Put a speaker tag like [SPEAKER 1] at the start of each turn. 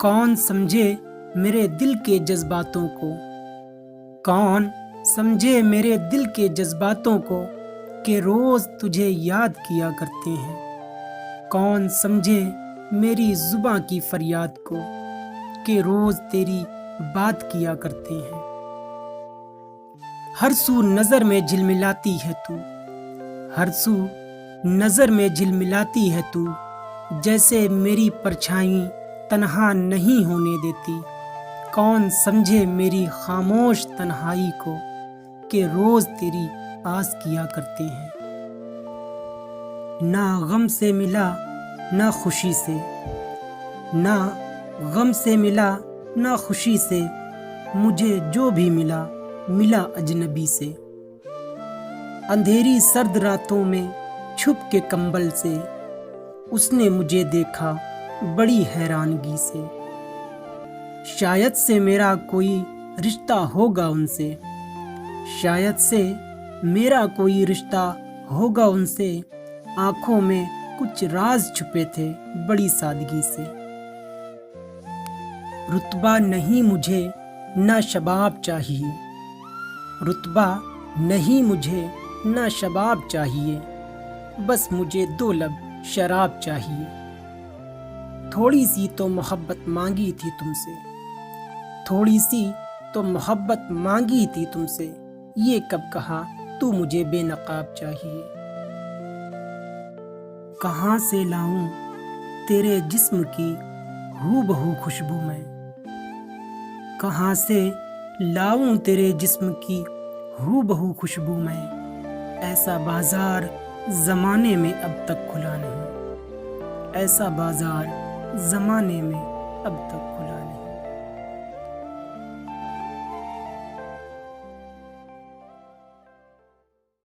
[SPEAKER 1] कौन समझे मेरे दिल के जज्बातों को, कौन समझे मेरे दिल के जज्बातों को कि रोज़ तुझे याद किया करते हैं। कौन समझे मेरी जुबां की फरियाद को कि रोज़ तेरी बात किया करते हैं। हर सू नज़र में झिलमिलाती है तू, हर सू नज़र में झिलमिलाती है तू, जैसे मेरी परछाई तन्हा नहीं होने देती। कौन समझे मेरी खामोश तन्हाई को कि रोज़ तेरी आस किया करते हैं। ना गम से मिला ना खुशी से, ना गम से मिला ना खुशी से, मुझे जो भी मिला मिला अजनबी से। अंधेरी सर्द रातों में छुप के कंबल से उसने मुझे देखा बड़ी हैरानगी से। शायद से मेरा कोई रिश्ता होगा उनसे, शायद से मेरा कोई रिश्ता होगा उनसे। आंखों में कुछ राज छुपे थे बड़ी सादगी से। रुतबा नहीं मुझे ना शबाब चाहिए, रुतबा नहीं मुझे ना शबाब चाहिए, बस मुझे दो लब शराब चाहिए। थोड़ी सी तो मोहब्बत मांगी थी तुमसे, थोड़ी सी तो मोहब्बत मांगी थी तुमसे, ये कब कहा तू मुझे बेनकाब चाहिए। कहाँ से लाऊं तेरे जिस्म की हूबहू खुशबू मैं, कहाँ से लाऊं तेरे जिस्म की हूबहू खुशबू मैं। ऐसा बाजार ज़माने में अब तक खुला नहीं, ऐसा बाजार ज़माने में अब तक खुला नहीं।